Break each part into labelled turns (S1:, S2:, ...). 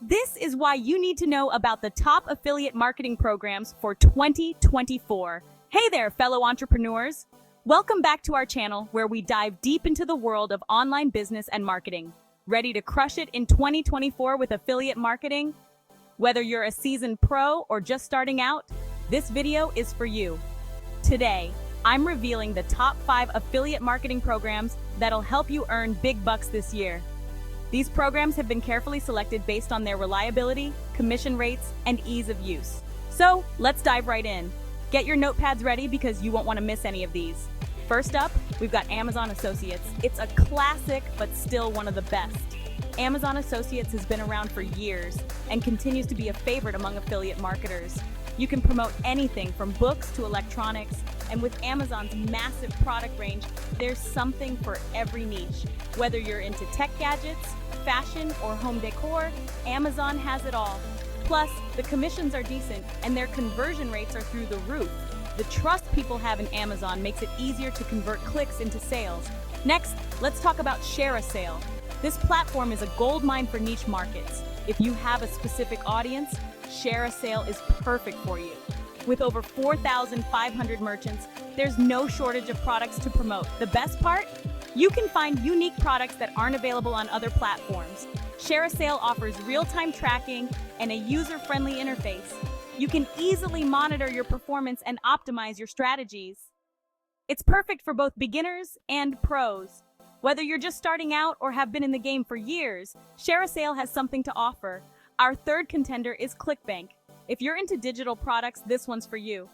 S1: This is why you need to know about the top affiliate marketing programs for 2024. Hey there, fellow entrepreneurs. Welcome back to our channel where we dive deep into the world of online business and marketing. Ready to crush it in 2024 with affiliate marketing? Whether you're a seasoned pro or just starting out, this video is for you. Today, I'm revealing the top 5 affiliate marketing programs that'll help you earn big bucks this year. These programs have been carefully selected based on their reliability, commission rates, and ease of use. So, let's dive right in. Get your notepads ready because you won't want to miss any of these. First up, we've got Amazon Associates. It's a classic, but still one of the best. Amazon Associates has been around for years and continues to be a favorite among affiliate marketers. You can promote anything from books to electronics, and with Amazon's massive product range, there's something for every niche. Whether you're into tech gadgets, fashion, or home decor, Amazon has it all. Plus, the commissions are decent and their conversion rates are through the roof. The trust people have in Amazon makes it easier to convert clicks into sales. Next, let's talk about ShareASale. This platform is a goldmine for niche markets. If you have a specific audience, ShareASale is perfect for you. With over 4,500 merchants, there's no shortage of products to promote. The best part? You can find unique products that aren't available on other platforms. ShareASale offers real-time tracking and a user-friendly interface. You can easily monitor your performance and optimize your strategies. It's perfect for both beginners and pros. Whether you're just starting out or have been in the game for years, ShareASale has something to offer. Our third contender is ClickBank. If you're into digital products, this one's for you.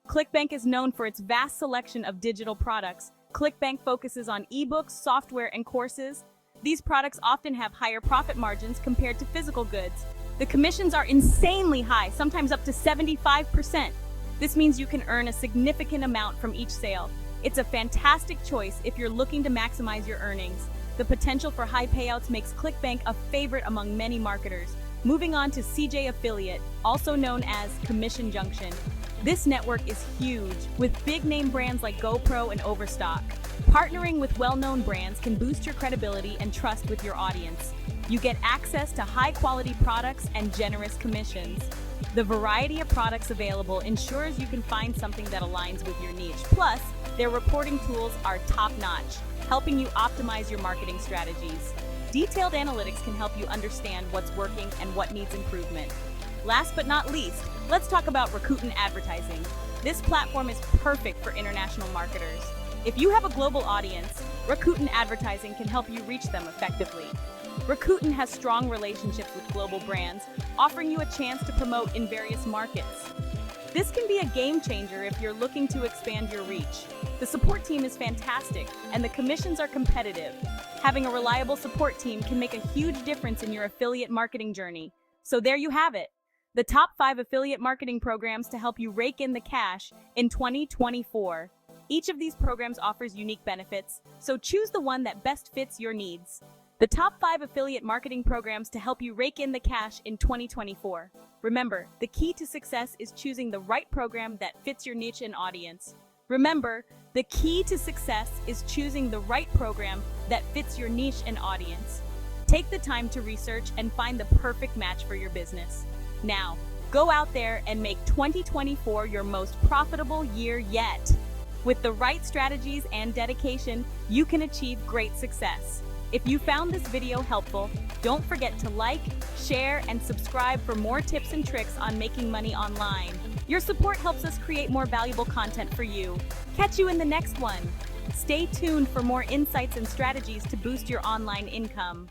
S1: ClickBank is known for its vast selection of digital products. ClickBank focuses on ebooks, software, and courses. These products often have higher profit margins compared to physical goods. The commissions are insanely high, sometimes up to 75%. This means you can earn a significant amount from each sale. It's a fantastic choice if you're looking to maximize your earnings. The potential for high payouts makes ClickBank a favorite among many marketers. Moving on to CJ Affiliate, also known as Commission Junction. This network is huge, with big-name brands like GoPro and Overstock. Partnering with well-known brands can boost your credibility and trust with your audience. You get access to high-quality products and generous commissions. The variety of products available ensures you can find something that aligns with your niche. Plus, their reporting tools are top-notch, helping you optimize your marketing strategies. Detailed analytics can help you understand what's working and what needs improvement. Last but not least, let's talk about Rakuten Advertising. This platform is perfect for international marketers. If you have a global audience, Rakuten Advertising can help you reach them effectively. Rakuten has strong relationships with global brands, offering you a chance to promote in various markets. This can be a game changer if you're looking to expand your reach. The support team is fantastic, and the commissions are competitive. Having a reliable support team can make a huge difference in your affiliate marketing journey. So there you have it, the top 5 affiliate marketing programs to help you rake in the cash in 2024. Each of these programs offers unique benefits, so choose the one that best fits your needs. The top 5 affiliate marketing programs to help you rake in the cash in 2024. Remember, the key to success is choosing the right program that fits your niche and audience. Remember, the key to success is choosing the right program that fits your niche and audience. Take the time to research and find the perfect match for your business. Now, go out there and make 2024 your most profitable year yet. With the right strategies and dedication, you can achieve great success. If you found this video helpful, don't forget to like, share, and subscribe for more tips and tricks on making money online. Your support helps us create more valuable content for you. Catch you in the next one. Stay tuned for more insights and strategies to boost your online income.